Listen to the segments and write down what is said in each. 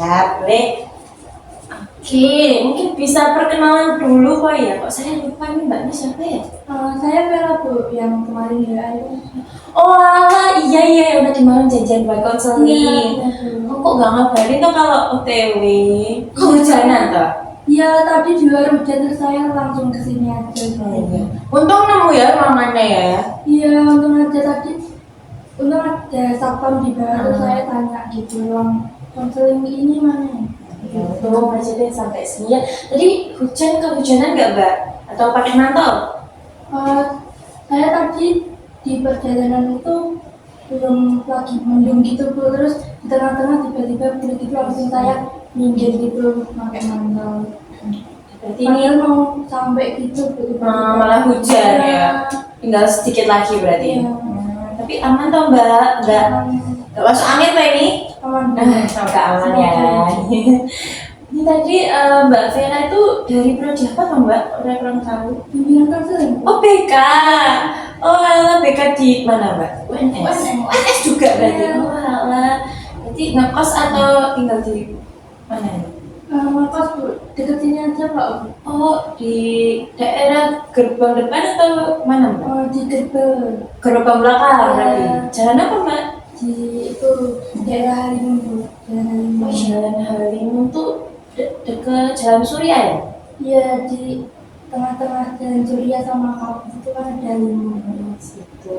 siap, boleh. Oke, mungkin bisa perkenalan dulu Pak ya. Kok saya lupa nih Mbaknya siapa ya? Saya Vera Bu, yang kemarin ya itu. Oh alah, iya udah kemarin jajan buat konseling. Iya. Kok gak ngabarin tuh kalau OTW? Kehujanan toh? Iya, tadi di luar hujan terus saya langsung kesini aja. Untung nemu ya rumahnya ya. Iya, untung ada satpam di bawah terus saya tanya gitu, ruang konseling ini mana? Tuh presiden sampai sini ya. Tadi kehujanan nggak Mbak? Atau pakai mantel? Saya tadi di perjalanan itu belum lagi mendung gitu Bu, terus di tengah-tengah tiba-tiba kulit itu langsung saya minggir gitu pakai mantel. Berarti ini mau sampai gitu Bu. malah hujan ya. Tinggal sedikit lagi berarti. Iya. Tapi aman toh Mbak? Nggak masuk angin Mbak ini? Aman. Semoga aman ya. Ini tadi Mbak Vera itu dari prodi apa toh Mbak? Udah kurang tahu. Bimbingan konseling. Oh BK. Oh alah BK di mana Mbak? UNS. UNS juga berarti. Iya. Oh alah. Berarti ngekos atau tinggal di mana ini? Ngekos Bu, deket sini aja Pak. Oh di daerah gerbang depan atau mana Mbak? Di gerbang. Gerbang belakang berarti. Iya. Jalan apa Mbak? Di itu daerah Halimun Bu. Oh, Jalan Halimun tuh dekat Jalan Surya ya? Iya, di tengah-tengah Jalan Surya sama kampus itu kan ada Halimun. Situ.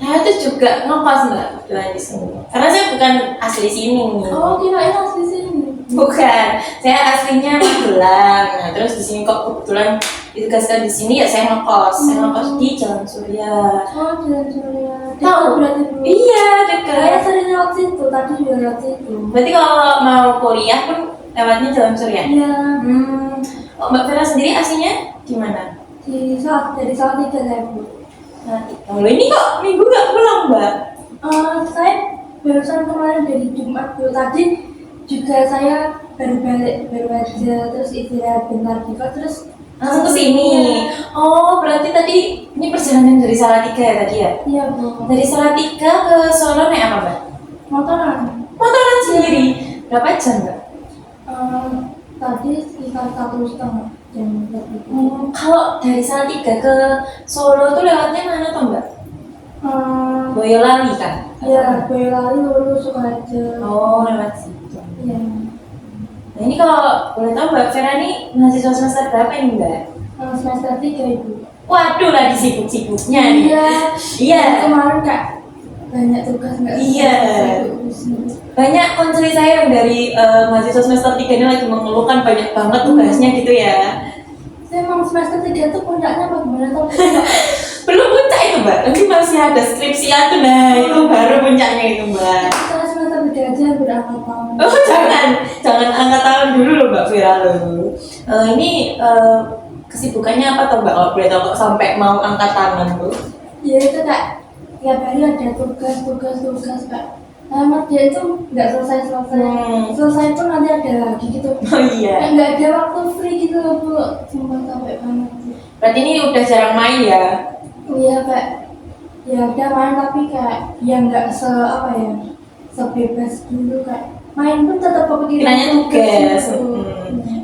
Saya tuh juga ngekos Mbak kebetulan di sini. Karena saya bukan asli sini. Oh, kirain asli sini. Bukan, saya aslinya Magelang. Nah, terus di sini kok kebetulan ditugaskan di sini ya saya ngekos. Saya ngekos di Jalan Surya. Oh, Jalan Surya. Tahu? Berarti Bu. Iya, Saya dekat. sering lewat situ, tadi juga lewat situ. Berarti kalau mau kuliah pun lewatnya Jalan Surya? Iya. Oh, Mbak Vera sendiri aslinya di mana? Dari Salatiga saya Bu. Nah, kalau ini kok minggu nggak pulang Mbak? Saya barusan kemarin dari Jumat Bu. Tadi juga saya baru aja terus istirahat bentar juga terus Langsung ke sini. Oh, berarti tadi ini perjalanan dari Salatiga ya tadi ya? Iya Bu. Dari Salatiga ke Solo naik apa Mbak? Motoran. Motoran sendiri. Berapa jam Mbak? Tadi sekitar 1,5 jam lebih. Kalau dari Salatiga ke Solo tuh lewatnya mana tuh Mbak? Boyolali kan? Iya, Boyolali lurus Sukoharjo. Oh, lewat situ. Iya. Nah ini kalau boleh tahu Mbak Vera ini mahasiswa semester berapa ini Mbak? Semester 3 Ibu. Waduh, lagi sibuk-sibuknya nih. Iya. Iya. Kemarin Kak banyak tugas nggak? Iya. Banyak konseling saya yang dari mahasiswa semester 3 ini lagi mengeluhkan banyak banget tugasnya gitu ya. Saya emang semester 3 tuh puncaknya apa gimana tuh? Belum puncak itu Mbak, nanti masih ada skripsian tuh, nah itu baru puncaknya itu Mbak. Saya semester 3 aja berangkat tahun. Oh jangan angkat tahun dulu loh Mbak Vera loh. Ini kesibukannya apa tuh Mbak, kalau boleh tahu kok sampai mau angkat tangan tuh? Ya itu Kak, tiap hari ada tugas Kak. Nah, dia itu nggak selesai. Selesai pun nanti ada lagi gitu. Oh iya. Nggak ada waktu free gitu loh Bu. Sumpah capek banget. Berarti ini udah jarang main ya? Iya Kak. Ya ada main tapi kayak ya nggak sebebas dulu Kak. Main pun tetap Kiranya tugas. Gitu.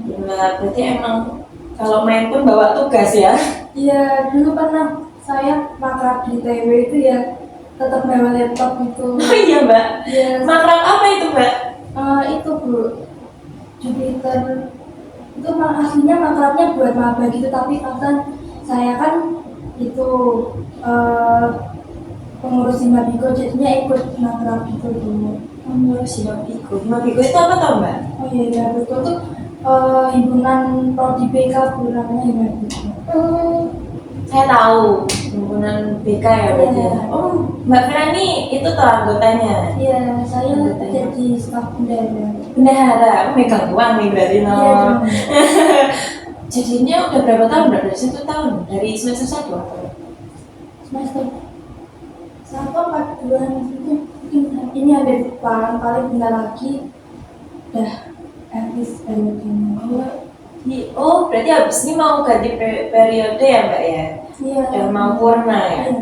Benar, berarti emang kalau main pun bawa tugas ya? Iya, dulu pernah saya makrab di TW itu ya tetap bawa laptop gitu. Oh iya Mbak. Iya. Makrab apa itu Mbak? Itu Bu, Jupiter itu aslinya makrabnya buat maba gitu tapi kan saya kan itu pengurus Himabigo jadinya ikut makrab gitu dulu. Pengurus Himabigo. Himabigo itu apa tau Mbak? Oh iya, Himabigo itu himpunan prodi BK Bu, namanya Himabigo. Saya tahu himpunan BK ya berarti. Iya. Oh Mbak Vera ini itu tuh anggotanya. Iya, saya Anggotanya. jadi staf bendahara. Bendahara, aku megang uang nih berarti no. Iya, Jadinya udah berapa tahun? Dari 1 tahun? Dari semester 1 atau? semester 1 4 bulan itu mungkin ini ada depan paling bentar lagi udah habis periodenya. Oh berarti habis ini mau ganti periode ya Mbak ya? Iya. Udah mau purna ya? Iya.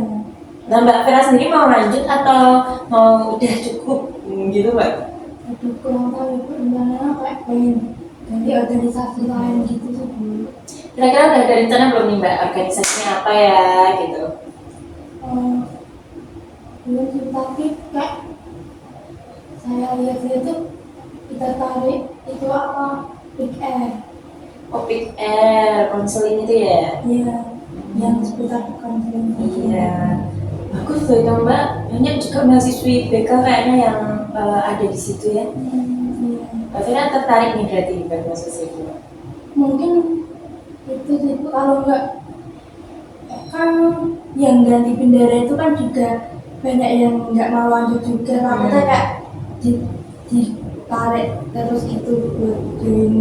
Nah Mbak Vera sendiri mau lanjut atau mau udah cukup gitu Mbak? Aduh, kurang tahu ya, Bu. Rencananya kayak pengen ganti organisasi lain gitu sih, Bu. Kira-kira udah ada rencana belum nih Mbak, organisasinya apa ya gitu? Eh, belum sih, tapi kayak saya lihat-lihat tuh kita tarik itu apa? Big Air. Opik Air, konseling itu ya? Iya, yang seputar konseling. Iya, bagus tuh itu Mbak. Banyak juga mahasiswi BK kayaknya yang ada di situ ya. Iya. Mbak Vera tertarik nih berarti buat masuk situ. Mungkin itu sih, Bu. Kalau enggak kan yang ganti bendera itu kan juga banyak yang nggak mau lanjut juga, takutnya kayak ditarik terus gitu buat join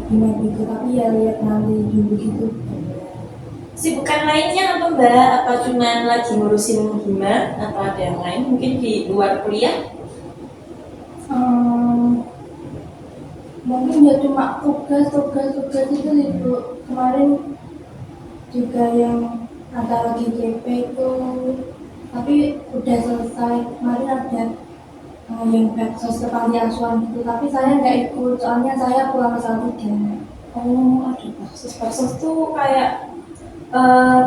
gimana gitu, tapi ya lihat nanti dulu gitu. Sibukan lainnya apa Mbak? Apa cuman lagi ngurusin hima atau ada yang lain mungkin di luar kuliah? Hmm, mungkin ya cuma tugas itu sih, Bu. Kemarin juga yang antara GCP itu, tapi udah selesai. Kemarin ada yang baksos ke panti asuhan gitu, tapi saya nggak ikut soalnya saya pulang ke Salatiga. Oh, ada baksos tuh kayak eh,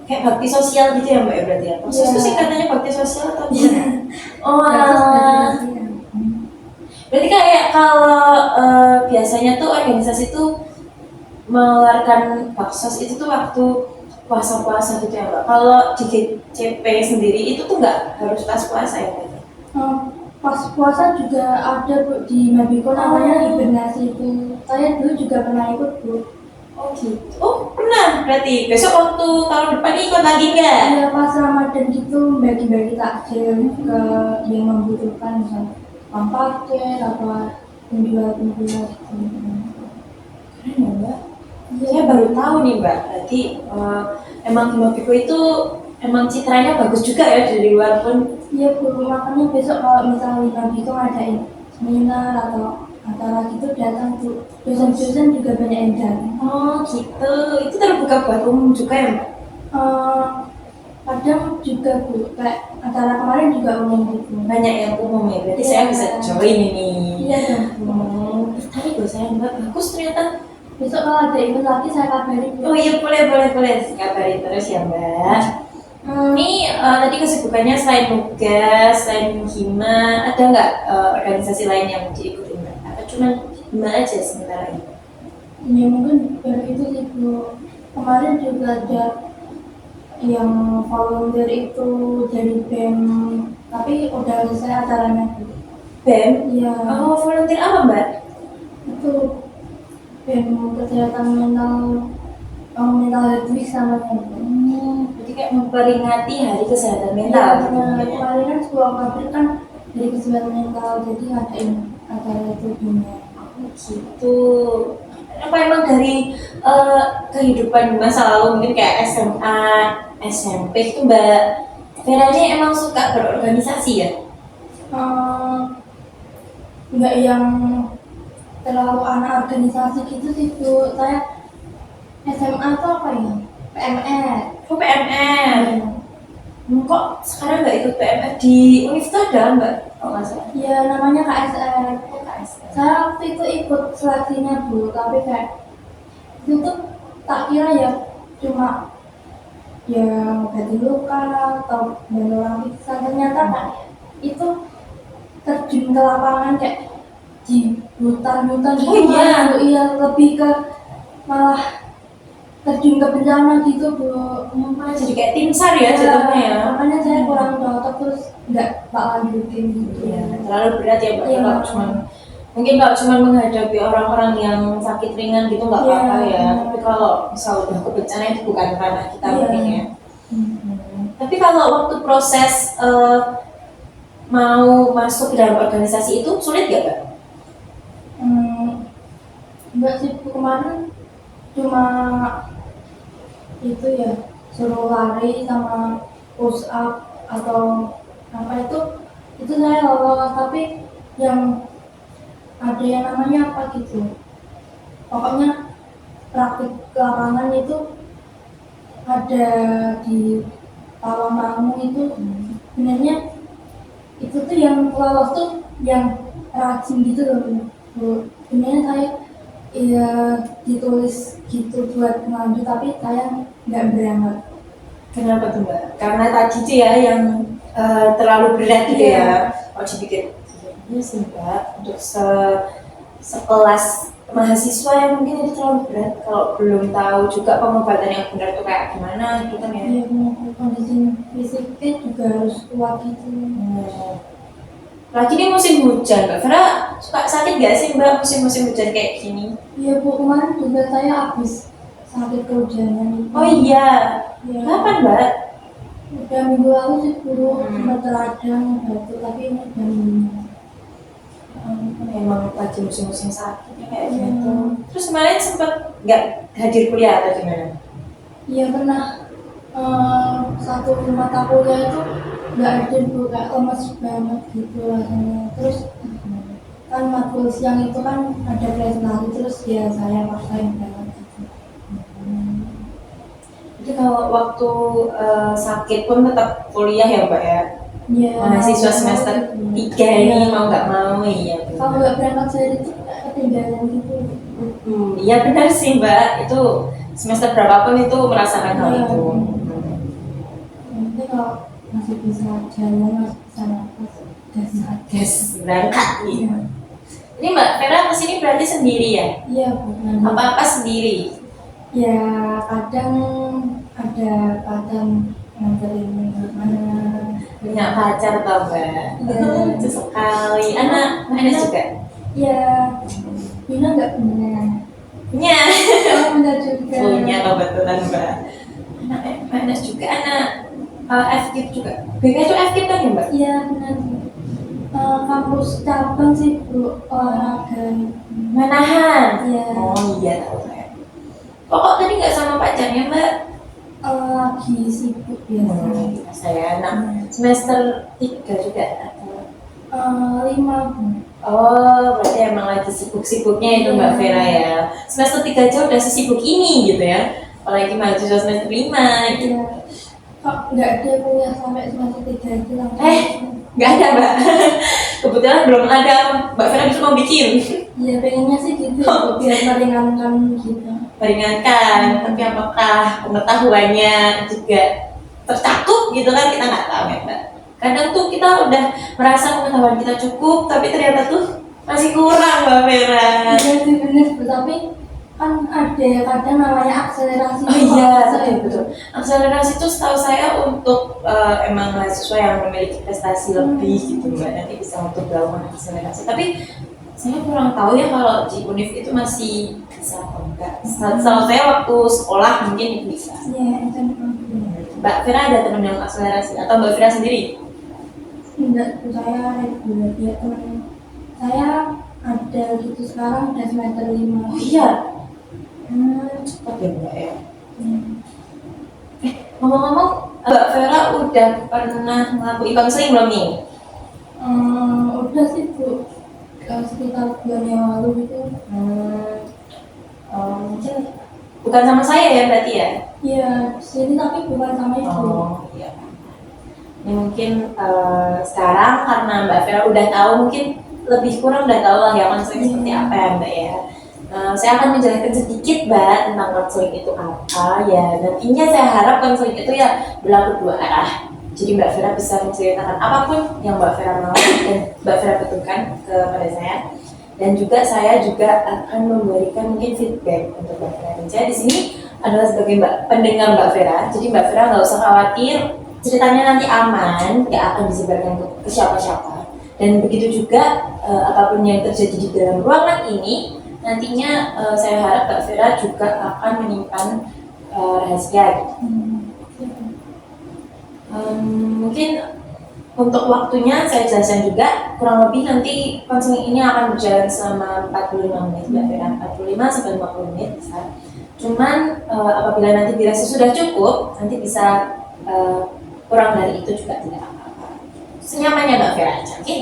kayak bakti sosial gitu ya Mbak ya berarti ya? Baksos Iya. tuh singkatannya bakti sosial atau gimana? Oh, Baksos alah. ya. Berarti kayak kalau biasanya tuh organisasi tuh mengeluarkan baksos itu tuh waktu puasa-puasa gitu ya Mbak. Kalau di GCP sendiri itu tuh nggak harus pas puasa ya Mbak? Eh, pas puasa juga ada, Bu, di Mabiko namanya hibernasi itu. Saya dulu juga pernah ikut, Bu. Oh gitu. Oh pernah berarti. Besok waktu tahun depan ikut lagi nggak? Iya, pas Ramadan gitu bagi-bagi takjil ke yang membutuhkan, misalnya uang paket apa penjual-penjual gitu. Keren ya Mbak. Saya baru tahu nih Mbak. Berarti emang Himapiko itu emang citranya bagus juga ya dari luar pun. Iya, Bu, makanya besok kalau misalnya Mabiko ngadain seminar atau acara gitu datang, Bu. Dosen-dosen juga banyak yang datang. Oh gitu. Itu terbuka buat umum juga ya Mbak? Eh, kadang juga, Bu, kayak acara kemarin juga umum gitu. Banyak yang umum ya. Berarti Iya. saya bisa join ini. Iya dong. Tertarik loh saya Mbak. Bagus ternyata. Besok kalau ada event lagi saya kabarin, Bu. Oh iya boleh. Kabarin terus ya Mbak. Ini tadi kesibukannya selain tugas, selain hima, ada nggak organisasi lain yang diikuti Mbak? Atau cuma hima aja sementara ini? Ya mungkin baru itu sih, Bu. Kemarin juga ada yang volunteer itu dari BEM, tapi udah selesai acaranya, Bu. BEM? Iya, Oh volunteer apa Mbak? itu BEM kesehatan mental, mental health week namanya, Bu. Berarti kayak memperingati Hari Kesehatan Iya, Mental gitu nah, mungkin ya? kemarin kan sebuah pabrik kan dari kesehatan mental, jadi ngadain acara itu dunia. Oh, gitu. Apa emang dari kehidupan masa lalu mungkin kayak SMA, SMP itu Mbak Vera ini emang suka berorganisasi ya? Nggak yang terlalu anak organisasi gitu sih, Bu. Saya SMA tuh apa ya? PMR. Oh PMR. Kok sekarang nggak ikut PMR di Universitas ada Mbak? Kalau nggak salah. Ya namanya KSR. Oh KSR. Saya waktu itu ikut seleksinya, Bu, tapi kayak itu tuh tak kira ya cuma ya ganti luka atau bantu orang pingsan, ternyata kan itu terjun ke lapangan kayak di hutan-hutan gitu. Oh, iya? Iya, lebih ke malah terjun ke bencana gitu, Bu. Jadi kayak tim SAR ya jatuhnya ya? Makanya saya kurang cocok, terus nggak tak lanjutin gitu. Iya, terlalu berat ya Mbak. Iya. Kalau cuma mungkin kalau cuma menghadapi orang-orang yang sakit ringan gitu nggak Iya. apa-apa ya. Tapi kalau misal udah ke bencana itu bukan ranah kita Iya. mungkin ya. Tapi kalau waktu proses mau masuk ke dalam organisasi itu sulit gak Mbak? Enggak sih, Bu. Kemarin cuma itu ya suruh lari sama push up atau apa itu saya lolos, tapi yang ada yang namanya apa gitu, pokoknya praktik lapangan itu ada di Tawangmangu itu. Sebenarnya itu tuh yang lolos tuh yang rajin gitu loh Bu. Sebenarnya saya ya ditulis gitu buat ngelanjut tapi saya nggak berangkat. Kenapa tuh Mbak? Karena tadi tuh ya yang terlalu berat gitu Iya. ya. Oh dipikir, iya sih Mbak, untuk sekelas mahasiswa yang mungkin itu terlalu berat kalau belum tahu juga pengobatan yang benar itu kayak gimana gitu kan ya. Iya benar, kondisi fisiknya juga harus kuat gitu. Lagi ini musim hujan, Mbak Vera suka sakit gak sih Mbak musim-musim hujan kayak gini? Iya Bu, kemarin juga saya habis sakit kehujanan. Oh iya, Iya. kapan Mbak? Udah minggu lalu sih guru sempat radang batuk tapi ini udah minggu. Emang lagi musim-musim sakit ya kayak Iya. gitu. Terus kemarin sempat nggak hadir kuliah atau gimana? Iya pernah satu mata kuliah itu nggak ada Bu, kayak lemes banget gitu rasanya. Terus kan matkul siang itu kan ada presentasi terus ya saya paksain banget gitu. Jadi kalau waktu sakit pun tetap kuliah ya Mbak ya? Iya. Mahasiswa semester 3 ini mau nggak mau ya. Kalau nggak berangkat saya itu kayak ketinggalan gitu. Iya benar sih Mbak, itu semester berapapun itu merasakan hal Iya. itu. Nanti kalau masih bisa jalan masih bisa nafas Gas berangkat nih. Iya. Ini Mbak Vera kesini berarti sendiri ya? Iya bukan. Apa-apa sendiri? Ya kadang ada kadang nganterin mana. Punya pacar tau Mbak? Iya. Lucu sekali. Anak juga? Ya Bina nggak punya. Punya. Kamu punya juga. Punya kebetulan Mbak. Anak PNS juga, anak FKIP juga. BK itu FKIP kan ya Mbak? Iya benar. Kampus cabang sih Bu, olahraga. Manahan. Iya. Oh iya tahu saya. Kok tadi nggak sama pacarnya Mbak? Lagi sibuk biasanya. Saya anak semester 3 juga atau 5 Bu. oh berarti emang lagi sibuk-sibuknya itu Mbak Vera ya. Semester 3 aja udah sesibuk ini gitu ya. Apalagi mahasiswa semester 5 gitu. Iya. Kok nggak ada kuliah sampai semester 3 itu langsung. Nggak ada Mbak. Kebetulan belum ada. Mbak Vera bisa mau bikin. Iya pengennya sih gitu Bu, biar meringankan gitu. Meringankan, tapi apakah pengetahuannya juga tercakup gitu kan kita nggak tahu ya Mbak. Kadang tuh kita udah merasa pengetahuan kita cukup, tapi ternyata tuh masih kurang Mbak Vera. Iya sih bener Bu, tapi kan ada kadang namanya akselerasi. Oh iya, betul. Akselerasi itu setahu saya untuk emang mahasiswa yang memiliki prestasi lebih gitu Mbak, nanti bisa untuk melakukan akselerasi. Tapi saya kurang tahu ya kalau di Univ itu masih bisa atau enggak. Setahu saya waktu sekolah mungkin itu bisa. Iya, SMP. Mbak Vera ada teman yang akselerasi atau Mbak Vera sendiri? Enggak, saya reguler dia teman. Saya ada gitu sekarang udah semester 5. Oh iya. Cepat ya Mbak ya. Ngomong-ngomong, Mbak Vera udah pernah ngelakuin konseling belum nih? Udah sih Bu, sekitar bulan yang lalu gitu. Mungkin bukan sama saya ya berarti ya? Iya, sini tapi bukan sama Ibu. Oh iya. Ini mungkin sekarang karena Mbak Vera udah tahu, mungkin lebih kurang udah tahu lah ya konseling seperti apa ya Mbak ya. Saya akan menjelaskan sedikit Mbak tentang konseling itu apa ya. Nantinya saya harap konseling itu ya berlaku dua arah. Jadi Mbak Vera bisa menceritakan apapun yang Mbak Vera mau dan Mbak Vera butuhkan kepada saya. Dan juga saya juga akan memberikan mungkin feedback untuk Mbak Vera. Dan saya di sini adalah sebagai pendengar Mbak Vera. Jadi Mbak Vera nggak usah khawatir, ceritanya nanti aman, nggak akan disebarkan ke siapa-siapa. Dan begitu juga apapun yang terjadi di dalam ruangan ini, nantinya saya harap Mbak Vera juga akan menyimpan rahasia. Mungkin untuk waktunya saya jelaskan juga, kurang lebih nanti konseling ini akan berjalan selama 45 menit Mbak Vera, 45 sampai 50 menit bisa. Cuman apabila nanti dirasa sudah cukup, nanti bisa kurang dari itu juga tidak apa-apa. Senyamannya Mbak Vera aja, oke?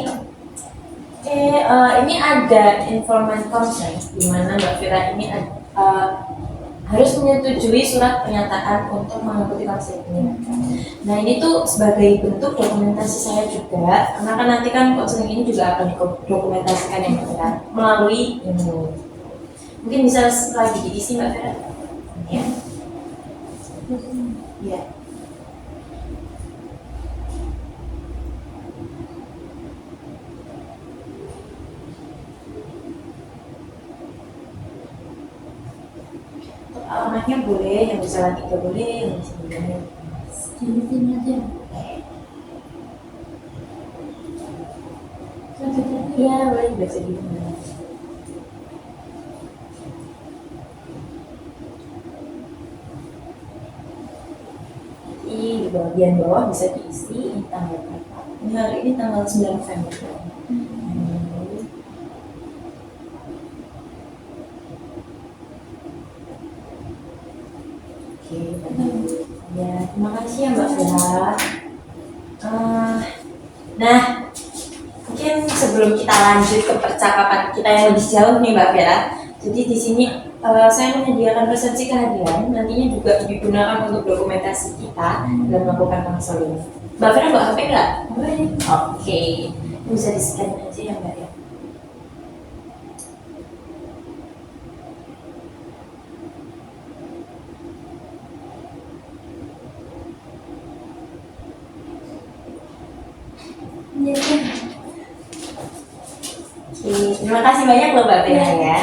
Ini ada informan consent di mana Mbak Vera ini harus menyetujui surat pernyataan untuk mengikuti konseling. Nah ini tuh sebagai bentuk dokumentasi saya juga, karena kan nanti kan konseling ini juga akan dokumentasikan yang benar melalui ini. Mungkin bisa lagi diisi Mbak Vera. Ya. Ya. Alamatnya boleh, yang bisa lagi nggak boleh, yang bisa boleh. Di sini aja. Iya, boleh baca di mana. Di bagian bawah bisa diisi ini tanggal berapa. Ini hari ini tanggal 9 November. Oke, ya terima kasih ya Mbak Vera. Nah, mungkin sebelum kita lanjut ke percakapan kita yang lebih jauh nih Mbak Vera. Jadi di sini saya menyediakan resepsi kehadiran, nantinya juga digunakan untuk dokumentasi kita dan melakukan konseling. Mbak Vera bawa HP nggak? Boleh. Oke, bisa di-scan aja ya Mbak ya. Iya. Oke, terima kasih banyak loh Mbak Vera ya.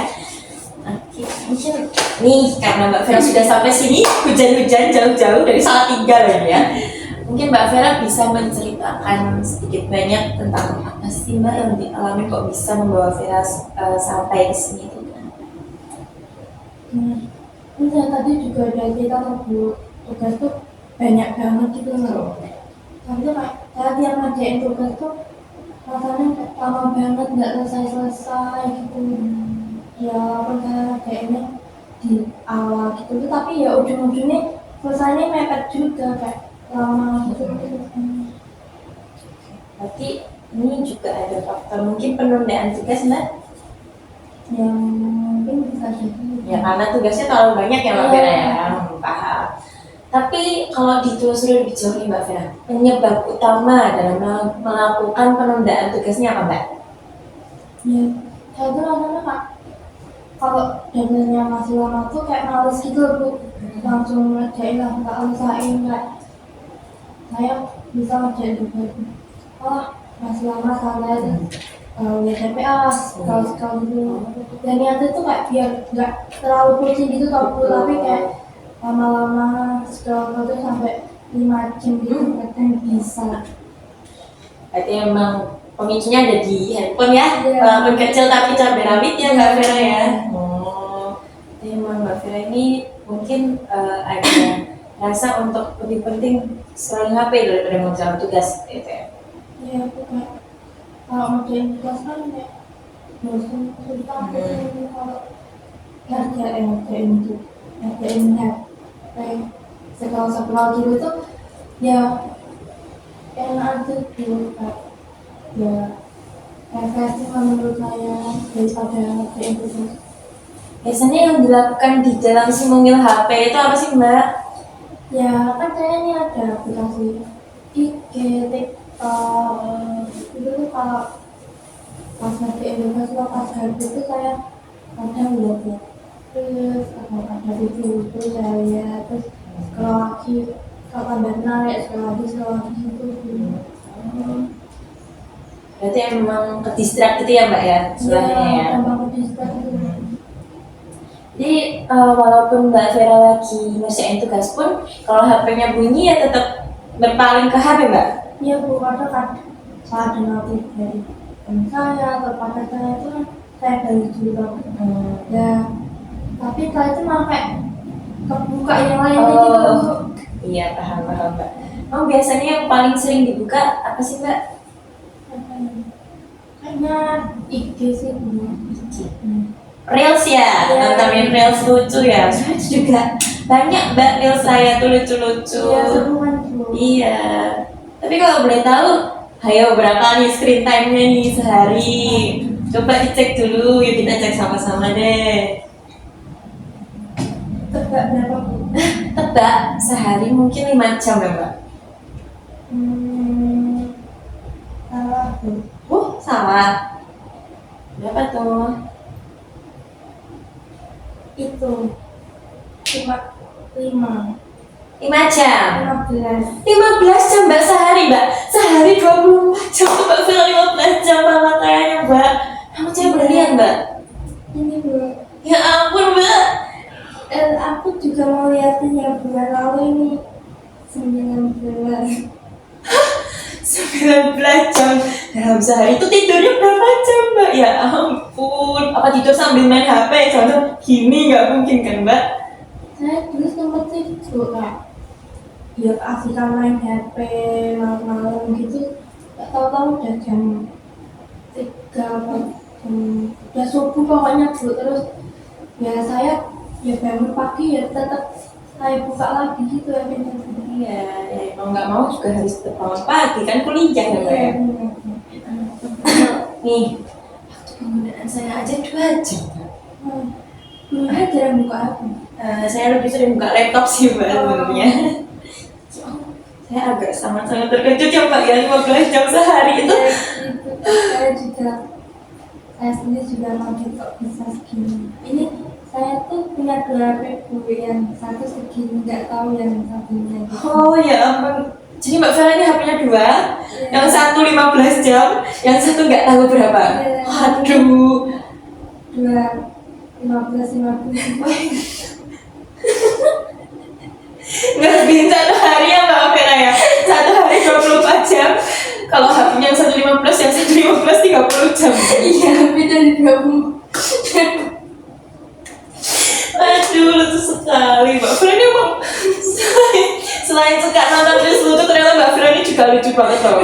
Oke, mungkin nih karena Mbak Vera sudah sampai sini hujan-hujan jauh-jauh dari Salatiga loh ya. Mungkin Mbak Vera bisa menceritakan sedikit banyak tentang apa sih Mbak yang dialami kok bisa membawa Vera sampai ke sini itu. Ini saya tadi juga ada cerita Bu, tugas tuh banyak banget gitu loh. Tapi kayak saya tiap ngerjain tugas tuh rasanya kayak lama banget nggak selesai gitu. Ya walaupun saya ngerjainnya di awal gitu, tapi ya ujung-ujungnya selesainya mepet juga kayak lama gitu. Berarti ini juga ada faktor mungkin penundaan tugas Mbak? Yang mungkin bisa jadi. Ya karena tugasnya terlalu banyak ya Mbak Vera ya, paham. Tapi kalau ditelusuri lebih jauh nih Mbak Vera, penyebab utama dalam melakukan penundaan tugasnya apa Mbak? Ya, saya tuh rasanya Kak, kalau deadline-nya masih lama tuh kayak males gitu loh Bu. Langsung ngerjain lah, nggak usahain kayak saya bisa ngerjain juga. Oh, masih lama santai lihat TPA, kalau gitu. Dan niatnya tuh kayak biar nggak terlalu pusing gitu tau Bu, tapi kayak lama-lama scroll tuh sampai 5 jam gitu kadang bisa. Berarti emang pemicunya ada di handphone ya, Iya. walaupun kecil tapi cabai rawit ya Mbak Iya. Vera ya. Jadi emang Mbak Vera ini mungkin ada rasa untuk lebih penting scrolling HP daripada mengerjakan tugas gitu ya. Iya, aku kayak kalau ngerjain tugas kan kayak bosan susah gitu kalau ngerjain itu kayak sekolah gitu tuh ya enak aja gitu kayak ya refreshing menurut saya daripada ngerjain tugas. Biasanya yang dilakukan di dalam si mungil HP itu apa sih Mbak? Ya kan saya ini ada aplikasi IG, TikTok itu tuh kalau pas ngerjain tugas atau pas gabut itu saya kadang lihat terus ada video itu saya terus scroll lagi kalau tambah menarik scroll lagi gitu. Berarti emang kedistrak gitu ya Mbak ya sebenarnya ya. Tambah kedistrak gitu. Jadi walaupun Mbak Vera lagi ngerjain tugas pun kalau HP-nya bunyi ya tetap berpaling ke HP Mbak? Iya Bu, karena kan saat ada notif dari teman saya atau partner saya itu kan saya balik dulu ya, tapi setelah itu malah kayak kebuka yang lainnya gitu. Iya paham Mbak. Biasanya yang paling sering dibuka apa sih Mbak? Kayaknya IG sih Bu. Reels ya, nontonin Reels lucu ya. Soalnya itu juga banyak Mbak Reels saya tuh lucu-lucu. Iya, seru kan Bu. Iya. Tapi kalau boleh tahu, ayo berapa nih screen time-nya nih sehari? Coba dicek dulu, yuk kita cek sama-sama deh. Mbak berapa Bu? Tebak, sehari mungkin 5 jam ya Mbak? Salah Bu. Salah. Berapa tuh? Itu cuma 5 5 jam. 15. 15 jam Mbak sehari Mbak. Sehari 24 jam tuh Mbak Vira 15 jam banget kayaknya Mbak. Kamu cewek berlian Mbak. Ini Bu, Ya ampun Mbak. aku juga mau liatin yang bulan lalu ini 19. 19 jam dalam sehari itu tidurnya berapa jam Mbak? Ya ampun. Apa tidur sambil main HP? Soalnya gini nggak mungkin kan Mbak? Saya dulu sempat tidur Kak. Ya aslikan main HP malam-malam gitu. Gak tahu-tahu udah jam 3 apa udah subuh pokoknya Bu. Terus ya saya ya bangun pagi ya tetap saya buka lagi gitu ya bener. Iya, ya mau nggak mau juga harus tetap bangun pagi kan kuliah ya Mbak ya? Nih, waktu penggunaan saya aja 2 jam Mbak. Dulu kan jarang buka HP. Saya lebih sering buka laptop sih Mbak sebenarnya. Saya agak sangat-sangat terkejut ya Mbak ya 15 jam sehari itu. Saya sendiri juga kaget kok bisa segini. Ini saya tuh punya 2 HP Bu, yang satu segini nggak tahu yang satunya. Oh ya ampun. Jadi Mbak Vera ini HP-nya 2, yang satu 15 jam, yang satu nggak tahu berapa. Iya. Aduh. 15. Ngelebihin 1 hari ya Mbak Vera ya. 1 hari 24 jam. Kalau HP-nya yang satu 15, yang satu 15 30 jam. Iya, beda di 20. Aduh, lucu sekali Mbak Vera ini emang selain suka nonton terus lucu, ternyata Mbak Vera ini juga lucu banget loh.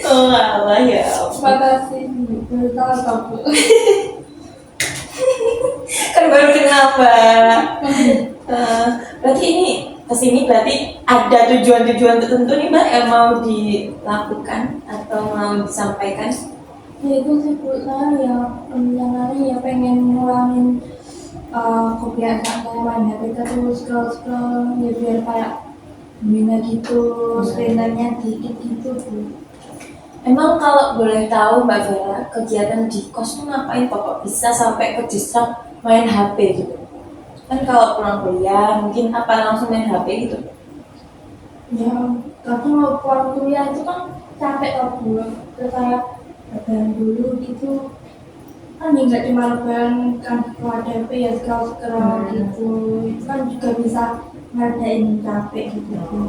Oh alah ya. Terima kasih Bu, baru tahu kok Bu. Kan baru kenal Mbak. Berarti ini kesini berarti ada tujuan-tujuan tertentu nih Mbak yang mau dilakukan atau mau disampaikan? Ya itu sih Bu, saya ya rencananya ya pengen ngurangin kebiasaan saya main HP terus scroll ya biar kayak gimana gitu, screen-nya dikit gitu Bu. Emang kalau boleh tahu Mbak Vera, kegiatan di kos tuh ngapain kok bisa sampai ke distrak main HP gitu? Kan kalau pulang kuliah mungkin apa langsung main HP gitu? Ya kadang mau pulang kuliah itu kan capek tau Bu, terus saya rebahan dulu gitu kan ya nggak cuma rebahan kan keluar HP ya scroll gitu, itu kan juga bisa ngadain capek gitu Bu.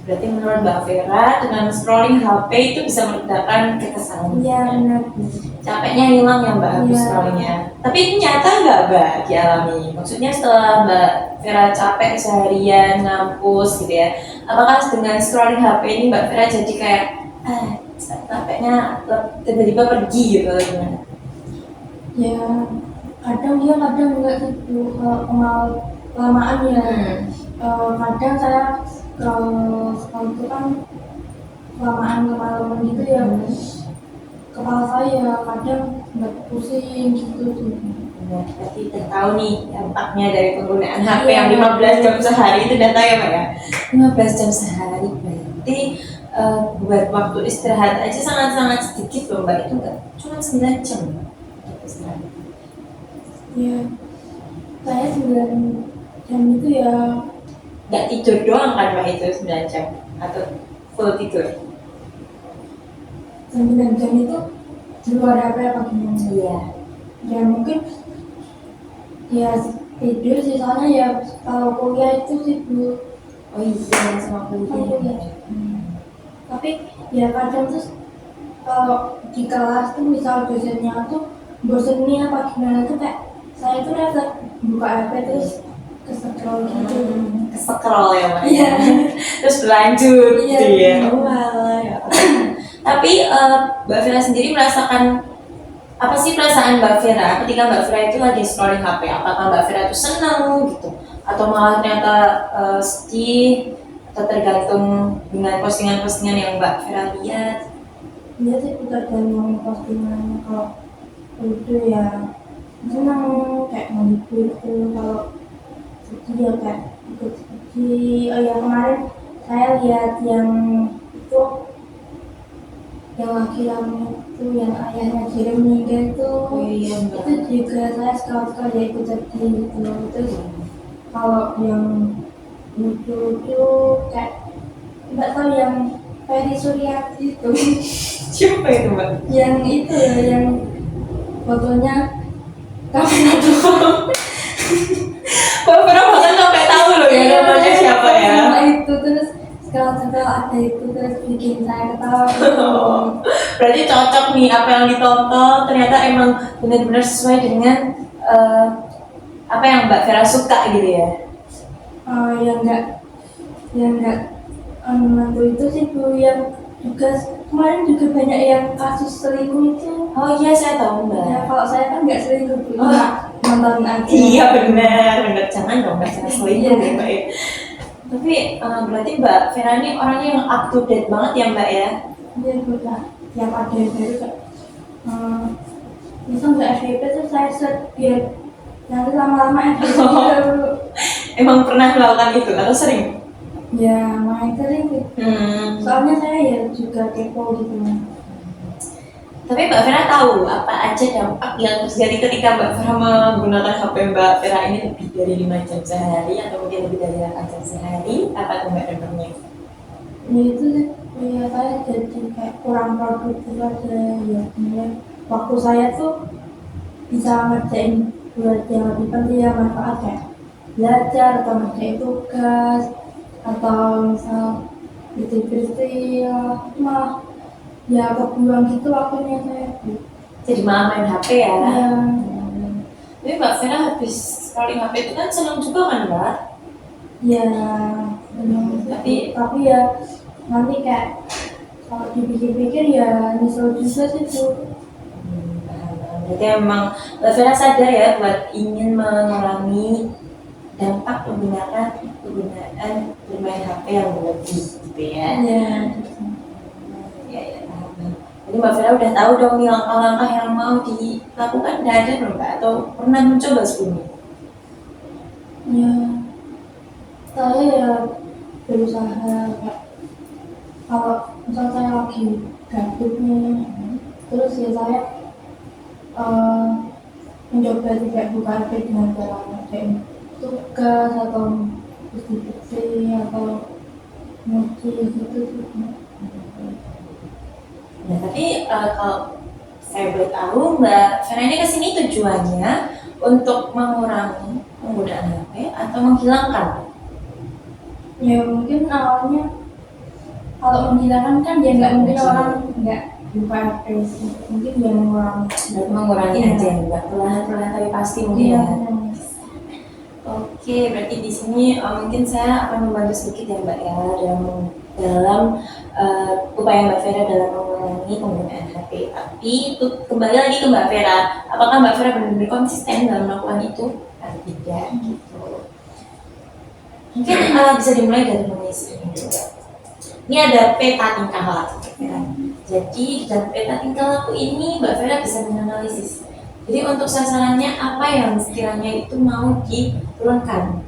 Berarti menurut Mbak Vera dengan scrolling HP itu bisa meredakan kekesalan. Iya benar Bu. Capeknya hilang ya Mbak habis Iya. scrollingnya. Tapi ini nyata nggak Mbak dialami? Maksudnya setelah Mbak Vera capek seharian ngampus gitu ya, apakah dengan scrolling HP ini Mbak Vera jadi kayak capeknya tiba-tiba pergi gitu gimana? Ya kadang iya kadang enggak sih Bu, kalau kelamaan ya kadang saya scroll itu kan kelamaan kemalaman gitu ya kepala saya kadang nggak pusing gitu tuh. Nah, berarti udah tahu nih dampaknya dari penggunaan HP Iya. yang 15 jam sehari itu udah tahu ya Mbak ya? 15 jam sehari berarti buat waktu istirahat aja sangat-sangat sedikit loh Mbak, itu enggak cuma 9 jam untuk istirahat. Ya saya 9 jam itu ya Nggak tidur doang kan Mbak itu 9 jam atau full tidur? 9 jam itu di luar HP apa gimana? Iya. Ya mungkin ya tidur sih soalnya ya kalau kuliah itu sih Bu. Oh iya sama kuliah. Tapi ya kadang tuh kalau di kelas tuh misal dosennya tuh bosennya apa gimana tuh kayak saya tuh rasa buka HP terus ke-scroll gitu. Scroll ya Mbak. Iya. Terus berlanjut Iya. gitu ya. Oh alah ya. Tapi Mbak Vera sendiri merasakan apa sih perasaan Mbak Vera ketika Mbak Vera itu lagi scrolling HP? Apakah Mbak Vera itu senang gitu? Atau malah ternyata sedih? Atau tergantung dengan postingan-postingan yang Mbak Vera lihat? Iya sih kita dan postingannya kalau itu ya senang kayak menghibur tuh kalau diskusi ya kayak ikut diskusi. Oh ya kemarin saya lihat yang itu yang laki-laki itu yang ayahnya Jeremy meninggal itu Oh iya Mbak. itu juga saya sekali-sekali ya ikut sedih gitu loh. Terus kalau yang lucu-lucu kayak nggak tahu yang Ferry Suryati itu Siapa itu Mbak? yang itu ya yang fotonya kamera doang Mbak Vera bahkan sampai tahu loh ya namanya siapa ya. sama itu terus sekarang ada itu terus bikin saya ketawa gitu. Berarti cocok nih apa yang ditonton, ternyata emang benar-benar sesuai dengan apa yang Mbak Vera suka gitu ya. Yang enggak menantu itu sih Bu yang juga kemarin juga banyak yang kasus selingkuh itu. Oh iya saya tahu Mbak. Ya kalau saya kan nggak selingkuh Bu, Oh. nonton aja. Iya benar, jangan dong Mbak, jangan selingkuh Iya. ya Mbak ya. Tapi berarti Mbak Vera ini orangnya yang up to date banget ya Mbak ya. Dia juga tiap ada yang baru kayak misal nggak FYP tuh saya set biar nanti lama-lama FYP baru. Emang pernah melakukan itu atau sering? Ya main sering sih. Soalnya saya ya juga kepo gitu. Tapi Mbak Vera tahu apa aja dampak yang terjadi ketika Mbak Vera menggunakan HP Mbak Vera ini lebih dari 5 jam sehari atau mungkin lebih dari 8 jam sehari? Apa tuh Mbak dampaknya? Ya itu sih, ya saya jadi kayak kurang produktif aja ya. Kemudian waktu saya tuh bisa ngerjain buat yang lebih penting ya manfaat kayak belajar atau ngerjain tugas atau misal bersih-bersih malah ya kebuang gitu waktunya saya. Jadi malah main HP ya? Ya, Tapi Mbak Vera habis scrolling HP itu kan senang juga kan Mbak? ya memang tapi ya nanti kayak kalau dipikir-pikir ya nyesel juga sih Bu. Berarti memang Mbak Vera sadar ya buat ingin mengurangi dampak penggunaan bermain HP yang berlebih gitu ya. Ya, paham. Jadi Mbak Vera udah tahu dong nih langkah-langkah yang mau dilakukan, udah ada belum Mbak? Atau pernah mencoba sebelumnya? Ya, saya ya berusaha kayak kalau misal saya lagi gabut nih, terus ya saya mencoba tidak buka HP dengan cara ngerjain tugas atau bersih-bersih atau nyuci gitu sih. Ya, tapi kalau saya boleh tahu Mbak Vera ini kesini tujuannya untuk mengurangi penggunaan HP atau menghilangkan? Ya mungkin awalnya kalau menghilangkan kan ya nggak mungkin orang nggak buka HP sih. Mungkin dia Mengurangi Iya. aja Mbak, perlahan-perlahan tapi pasti mungkin Iya, ya. benar. Oke, berarti di sini mungkin saya akan membantu sedikit ya Mbak ya dalam upaya Mbak Vera dalam mengurangi penggunaan HP. Tapi itu kembali lagi ke Mbak Vera, apakah Mbak Vera benar-benar konsisten dalam melakukan itu atau tidak gitu. Mungkin bisa dimulai dari mengisi ini dulu. Ini ada peta tingkah laku Mbak Vera. Jadi di dalam peta tingkah laku ini Mbak Vera bisa menganalisis. Jadi untuk sasarannya apa yang sekiranya itu mau diturunkan.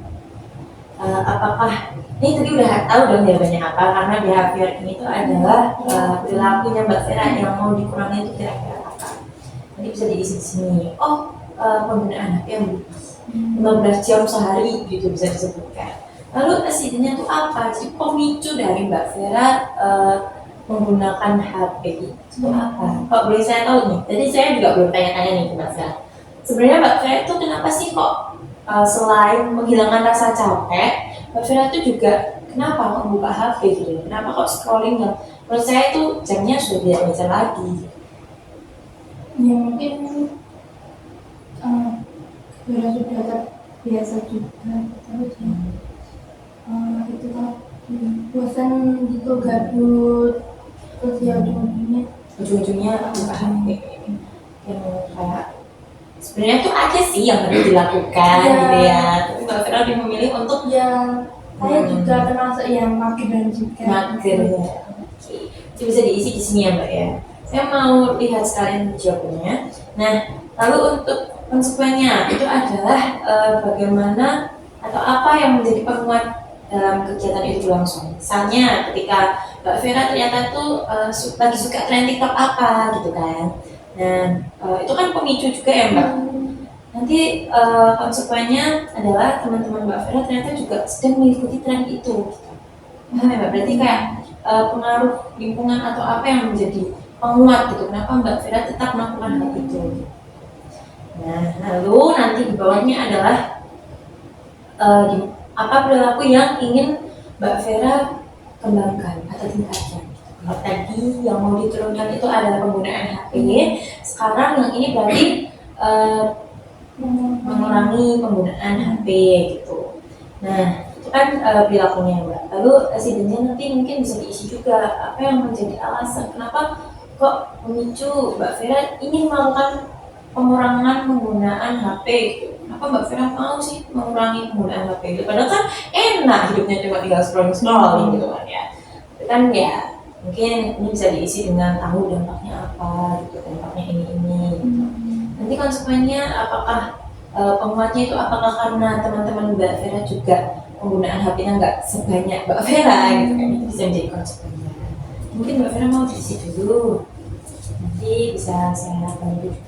Apakah ini tadi udah tahu dong jawabannya apa, karena behavior ini itu adalah perilakunya Mbak Vera yang mau dikurangi itu kira-kira apa. Nanti bisa diisi di sini. Penggunaan HP yang 15 jam sehari gitu bisa disebutkan. Lalu hasilnya itu apa? Jadi pemicu dari Mbak Vera menggunakan HP itu apa? Kalau boleh saya tahu nih, tadi saya juga belum tanya-tanya nih ke Mbak Vera. Sebenarnya Mbak Vera itu kenapa sih kok selain menghilangkan rasa capek, Mbak Vera itu juga kenapa kok buka HP gitu? Kenapa kok scrolling yang menurut saya itu jamnya sudah tidak baca lagi? Ya mungkin sudah terbiasa juga terus ya itu kan bosan gitu gabut terus ya Ujung-ujungnya buka HP yang kayak sebenarnya tuh ada sih yang harus dilakukan gitu ya, tapi Mbak Vera lebih memilih untuk ya saya juga termasuk yang mageran juga. mager ya. Oke, itu bisa diisi di sini ya Mbak ya. Saya mau lihat sekalian jawabannya. Nah, lalu untuk konsekuensinya itu adalah bagaimana atau apa yang menjadi penguat dalam kegiatan itu berlangsung. Misalnya ketika Mbak Vera ternyata tuh lagi suka tren TikTok apa gitu kan. Nah, itu kan pemicu juga ya Mbak. Nanti konsekuensinya adalah teman-teman Mbak Vera ternyata juga sedang mengikuti tren itu. Paham ya Mbak? Berarti kayak pengaruh lingkungan atau apa yang menjadi penguat gitu. Kenapa Mbak Vera tetap melakukan hal itu? Nah, lalu nanti di bawahnya adalah apa perilaku yang ingin Mbak Vera kembangkan atau tingkatkan. Kalau tadi yang mau diturunkan itu adalah penggunaan HP, sekarang yang ini berarti mengurangi penggunaan HP gitu. Nah, itu kan perilakunya Mbak. Lalu residenya nanti mungkin bisa diisi juga apa yang menjadi alasan kenapa kok memicu Mbak Vera ingin melakukan pengurangan penggunaan HP gitu. Kenapa Mbak Vera mau sih mengurangi penggunaan HP gitu? Padahal kan enak hidupnya cuma tinggal scrolling gitu kan ya. Itu kan ya mungkin ini bisa diisi dengan tahu dampaknya apa gitu, dampaknya ini gitu. Nanti konsekuensinya apakah penguatnya itu apakah karena teman-teman Mbak Vera juga penggunaan HP-nya nggak sebanyak Mbak Vera gitu kan, itu bisa menjadi konsekuensinya. Mungkin Mbak Vera mau diisi dulu, nanti bisa saya bantu juga.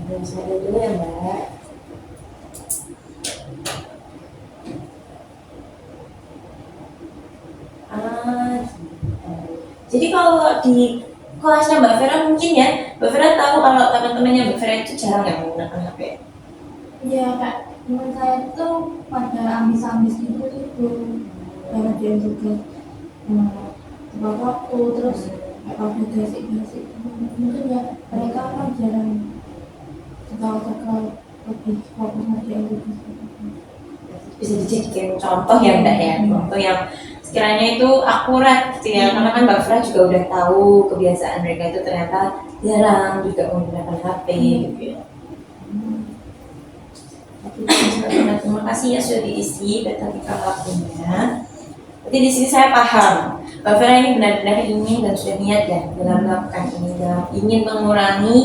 Oke, saya dulu ya Mbak. Jadi kalau di kelasnya Mbak Vera mungkin ya, Mbak Vera tahu kalau teman-temannya Mbak Vera itu jarang yang menggunakan HP. Iya kak, teman saya itu pada ambis-ambis gitu karena dia juga tepat waktu terus pada basic mungkin ya mereka kan jarang cekal lebih fokus ngerjain gitu. Bisa dijadikan contoh ya Mbak ya, contoh yang sekiranya itu akurat gitu ya, karena kan Mbak Vera juga udah tahu kebiasaan mereka itu ternyata jarang juga menggunakan HP gitu ya. Terima kasih ya sudah diisi data waktunya. Jadi di sini saya paham Mbak Vera ini benar-benar ingin dan sudah niat ya dalam melakukan ini, dalam ingin mengurangi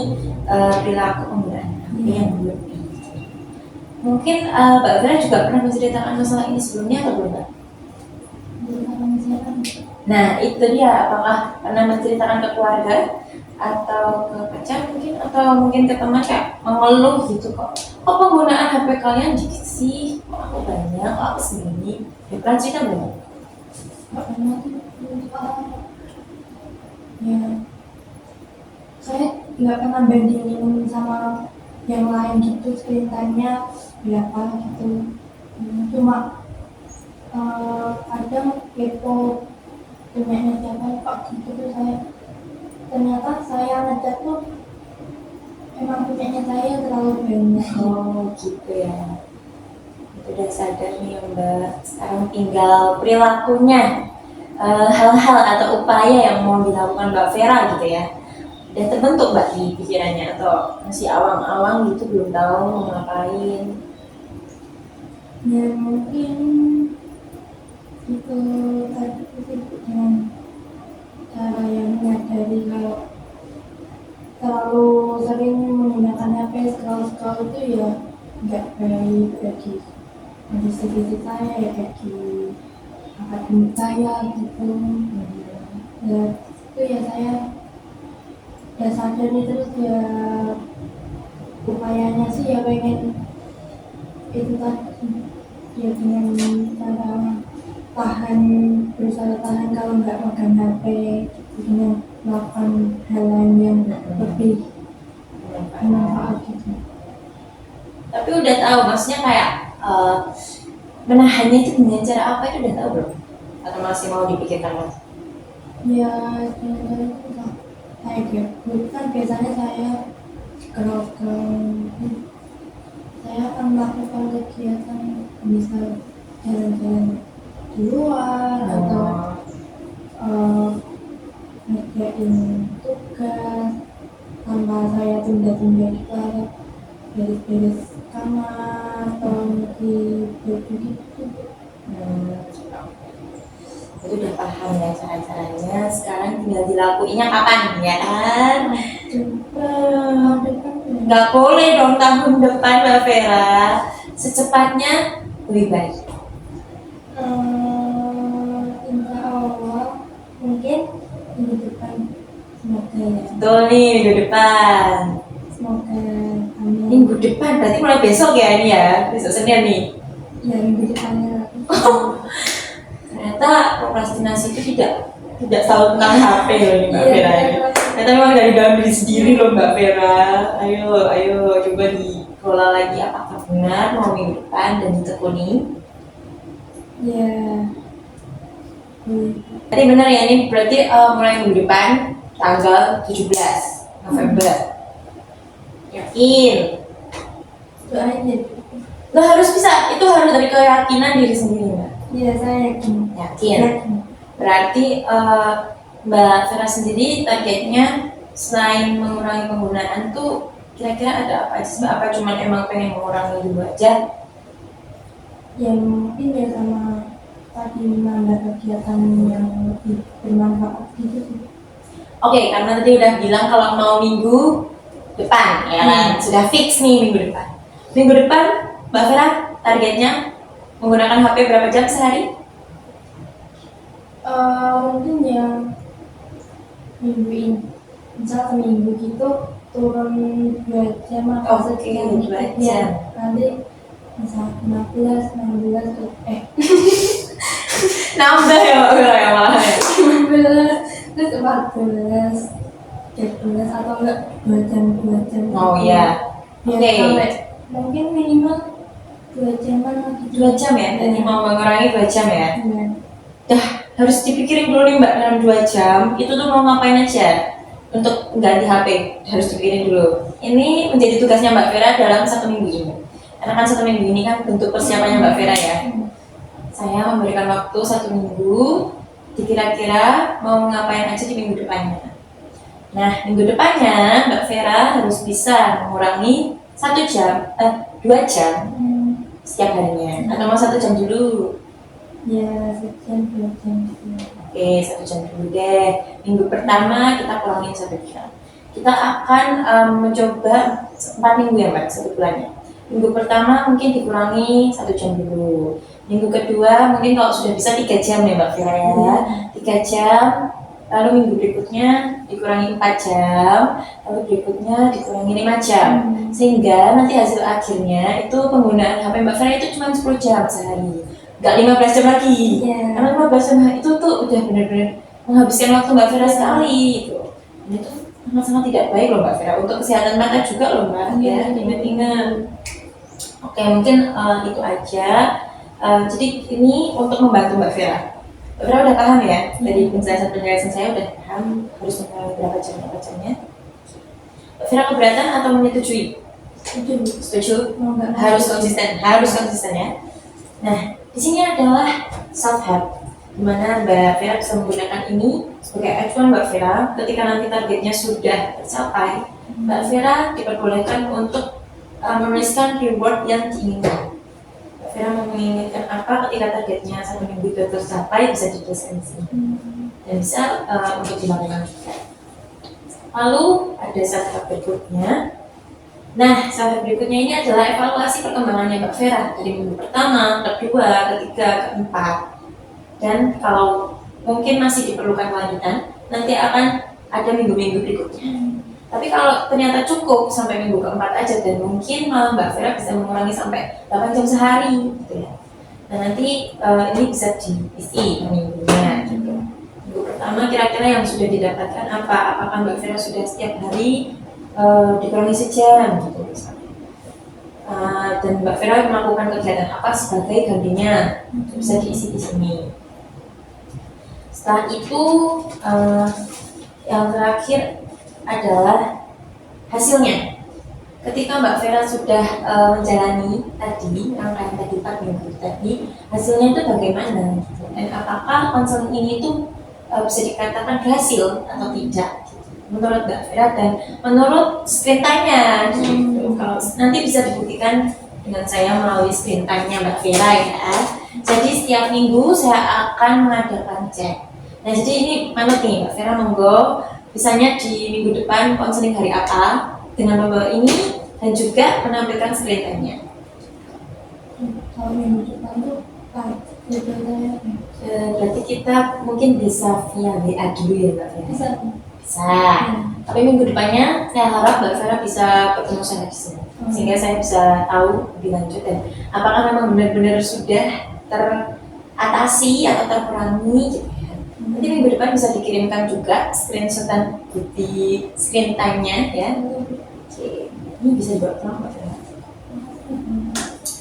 perilaku penggunaan HP yang berlebih. Mungkin Mbak Vera juga pernah menceritakan masalah ini sebelumnya atau belum Mbak? Nah itu dia, apakah pernah menceritakan ke keluarga atau ke pacar mungkin, atau mungkin ke teman kayak mengeluh gitu kok penggunaan HP kalian dikit sih, kok aku banyak, kok aku segini. Ya pernah cerita belum? Ya saya nggak pernah bandingin sama yang lain gitu screen time-nya berapa gitu. Cuma kadang kepo punyanya siapa kok gitu tuh saya, ternyata saya ngechat tuh emang punyanya saya terlalu banyak. Oh gitu ya. Udah sadar nih Mbak, sekarang tinggal perilakunya, hal-hal atau upaya yang mau dilakukan Mbak Vera gitu ya. Udah terbentuk Mbak di pikirannya atau masih awang-awang gitu, belum tahu mau ngapain? Ya mungkin itu tadi sibuk dengan cara yang menyadari kalau terlalu sering menggunakan HP scroll itu ya nggak baik bagi kondisi saya ya, bagi akademik saya gitu. Ya itu ya saya ya sadar nih, terus ya upayanya sih ya pengen itu tadi, ya dengan cara berusaha tahan kalau nggak makan HP, dengan melakukan hal lain yang lebih bermanfaat gitu. Tapi udah tahu maksudnya kayak menahannya itu dengan cara apa itu udah tahu belum? Atau masih mau dipikirkan lagi? Ya sebenarnya itu kayak gitu kan, biasanya saya kalau saya akan melakukan kegiatan bisa jalan-jalan di luar atau ngerjain tugas tanpa saya tunda-tunda gitu, ada beres-beres kamar atau di baju gitu. Itu udah paham ya cara-caranya, sekarang tinggal dilakuinnya kapan ya kan? Nggak boleh dong tahun depan Mbak Vera, secepatnya lebih baik. Insya Allah mungkin minggu depan, semoga ya. Betul nih, minggu depan. Semoga, amin. Minggu depan berarti mulai besok ya ini ya, besok Senin nih. Ya minggu depannya. Ternyata prokrastinasi itu tidak selalu tentang HP loh nih Mbak Vera. Ternyata memang dari dalam diri sendiri loh Mbak Vera. Ayo coba dikelola lagi apakah benar mau minggu depan dan ditekuni. Ya. Tadi benar ya, ini berarti mulai minggu depan tanggal 17 November. Yakin? Doain ya. Nggak harus bisa, itu harus dari keyakinan diri sendiri Mbak. Iya, saya yakin. Yakin. Berarti Mbak Vera sendiri targetnya selain mengurangi penggunaan tuh kira-kira ada apa aja sih Mbak? Apa cuma emang pengen mengurangi dulu aja? Ya mungkin ya sama tadi menambah kegiatan yang lebih bermanfaat gitu sih. Oke, karena tadi udah bilang kalau mau minggu depan ya kan, sudah fix nih minggu depan. Minggu depan Mbak Vera targetnya menggunakan HP berapa jam sehari? Mungkin ya minggu ini, misal seminggu gitu turun 2 jam atau sekian 2 ya, jam. nanti misal 15, 16 Nambah ya Mbak Vera ya malah ya. 15 terus 14 13 atau enggak 2 jam. Oh iya. Ya, Oke. sampai mungkin minimal 2 jaman lagi. 2 jam ya, jadi mau mengurangi 2 jam ya. Iya. Dah harus dipikirin dulu nih Mbak, dalam 2 jam itu tuh mau ngapain aja untuk ganti HP, harus dipikirin dulu. Ini menjadi tugasnya Mbak Vera dalam 1 minggu ini. Karena kan 1 minggu ini kan bentuk persiapannya Mbak Vera ya. Saya memberikan waktu 1 minggu, dikira-kira mau ngapain aja di minggu depannya. Nah, minggu depannya Mbak Vera harus bisa mengurangi 2 jam setiap harinya. Atau mau 1 jam dulu? Ya, 1 jam 2 jam gitu. Oke, 1 jam dulu deh. Minggu pertama kita kurangin 1 jam. Kita akan mencoba 4 minggu ya Mbak, 1 bulannya. Minggu pertama mungkin dikurangi 1 jam dulu. Minggu kedua mungkin kalau sudah bisa 3 jam ya Mbak Vera ya. 3 jam. Lalu minggu berikutnya dikurangi 4 jam, lalu berikutnya dikurangi 5 jam. Sehingga nanti hasil akhirnya itu penggunaan HP Mbak Vera itu cuma 10 jam sehari. Nggak 15 jam lagi. Karena 15 jam itu tuh udah benar-benar menghabiskan waktu Mbak Vera sekali gitu. Dan itu sangat-sangat tidak baik loh Mbak Vera, untuk kesehatan mata juga loh Mbak. Ya, ingat-ingat. Oke, mungkin itu aja. Jadi ini untuk membantu Mbak Vera. Mbak Vera udah paham ya? Dari penjelasan saya udah paham harus mengurangi berapa jamnya. Mbak Vera keberatan atau menyetujui? Setuju? Harus konsisten ya. Nah, di sini adalah self help, dimana Mbak Vera bisa menggunakan ini sebagai acuan Mbak Vera ketika nanti targetnya sudah tercapai. Mbak Vera diperbolehkan untuk menuliskan reward yang diinginkan. Mbak Vera menginginkan apa ketika targetnya 1 minggu itu tercapai, bisa dituliskan di sini. dan bisa untuk dilakukan juga. Lalu ada step berikutnya. Nah, step berikutnya ini adalah evaluasi perkembangannya Mbak Vera dari minggu pertama, kedua, ketiga, keempat. Dan kalau mungkin masih diperlukan kelanjutan, nanti akan ada minggu-minggu berikutnya. Tapi kalau ternyata cukup sampai minggu keempat aja, dan mungkin malah Mbak Vera bisa mengurangi sampai 8 jam sehari gitu ya. Nah nanti ini bisa diisi minggunya gitu. Minggu pertama kira-kira yang sudah didapatkan apa? Apakah Mbak Vera sudah setiap hari dikurangi sejam gitu misalnya. Dan Mbak Vera melakukan kegiatan apa sebagai gantinya, bisa diisi di sini. Setelah itu yang terakhir adalah hasilnya. Ketika Mbak Vera sudah menjalani tadi rangkaian tadi 4 minggu tadi, hasilnya itu bagaimana? Dan apakah konseling ini itu bisa dikatakan berhasil atau tidak? Menurut Mbak Vera dan menurut screen time-nya gitu. Kalau nanti bisa dibuktikan dengan saya melalui screen time-nya Mbak Vera ya. Jadi setiap minggu saya akan mengadakan cek. Nah jadi ini manut nih Mbak Vera, monggo misalnya di minggu depan konseling hari apa dengan membawa ini dan juga menampilkan screen time-nya. Kalau minggu depan tuh Berarti kita mungkin bisa via WA dulu ya Mbak Vera. bisa. Tapi minggu depannya saya harap Mbak Vera bisa bertemu saya di sini, sehingga saya bisa tahu lebih lanjut dan apakah memang benar-benar sudah teratasi atau terkurangi gitu ya. Nanti minggu depan bisa dikirimkan juga screenshotan bukti screen time-nya ya. Oke, ini bisa dibawa pulang Mbak Vera.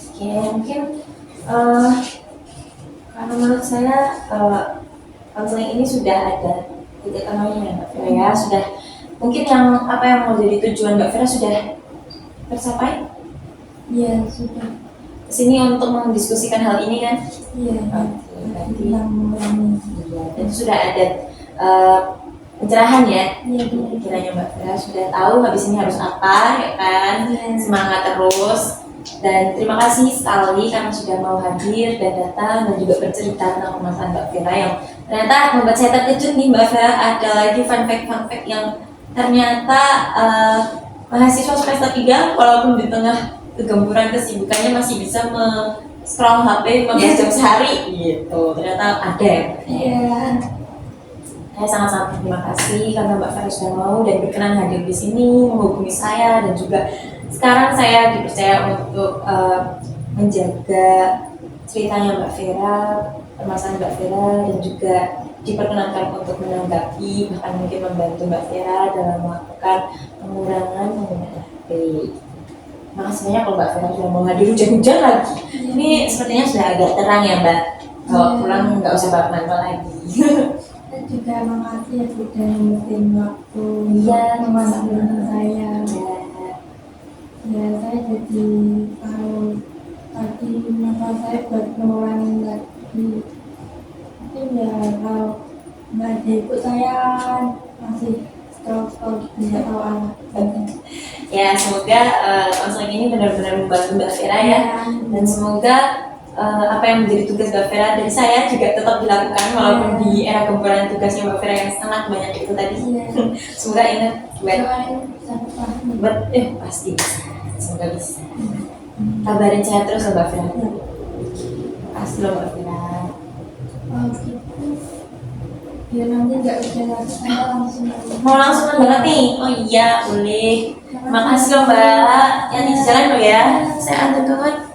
Oke, mungkin karena menurut saya konseling ini sudah ada titik temunya Mbak Vera ya, sudah mungkin yang apa yang mau jadi tujuan Mbak Vera sudah tercapai? Iya sudah. Kesini untuk mendiskusikan hal ini kan? Iya. Berarti mengurangi. iya, dan sudah ada pencerahan ya. Iya. Kiranya Mbak Vera sudah tahu habis ini harus apa ya kan? Iya. Semangat terus. Dan terima kasih sekali karena sudah mau hadir dan datang dan juga bercerita tentang permasalahan Mbak Vera yang ternyata membuat saya terkejut nih Mbak Vera. Ada lagi fun fact yang ternyata mahasiswa semester 3 walaupun di tengah kegemburan kesibukannya masih bisa scroll HP 15 jam sehari gitu. Ternyata ada ya Mbak. Iya. Saya sangat-sangat terima kasih karena Mbak Vera sudah mau dan berkenan hadir di sini menghubungi saya, dan juga sekarang saya dipercaya untuk menjaga ceritanya Mbak Vera, permasalahan Mbak Vera, dan juga diperkenankan untuk menanggapi bahkan mungkin membantu Mbak Vera dalam melakukan pengurangan penggunaan HP. Makasih banyak kalau Mbak Vera sudah mau hadir, hujan-hujan lagi. Ini sepertinya sudah agak terang ya Mbak. Kalau pulang nggak usah bawa mantel lagi. Saya juga makasih ya sudah nyempetin waktu memastikan saya. Ya saya jadi tahu tadi masalah saya buat mengurangi lagi. Mungkin ya kalau nggak ada ikut saya masih scroll tidak tahu anak. Ya semoga konseling ini benar-benar membantu Mbak Vera ya, dan semoga apa yang menjadi tugas Mbak Vera dari saya juga tetap dilakukan walaupun di era gempuran tugasnya Mbak Vera yang sangat banyak itu tadi. Semoga ingat buat pasti bisa, semoga bisa. Kabarin saya terus Mbak Vera. Pasti loh Mbak Vera. Oh gitu. Ya nanti nggak udah lagi saya langsung. Mau langsung banget nih? Oh iya boleh. Makasih loh Mbak. Yang di jalan loh ya. Saya antar kawan.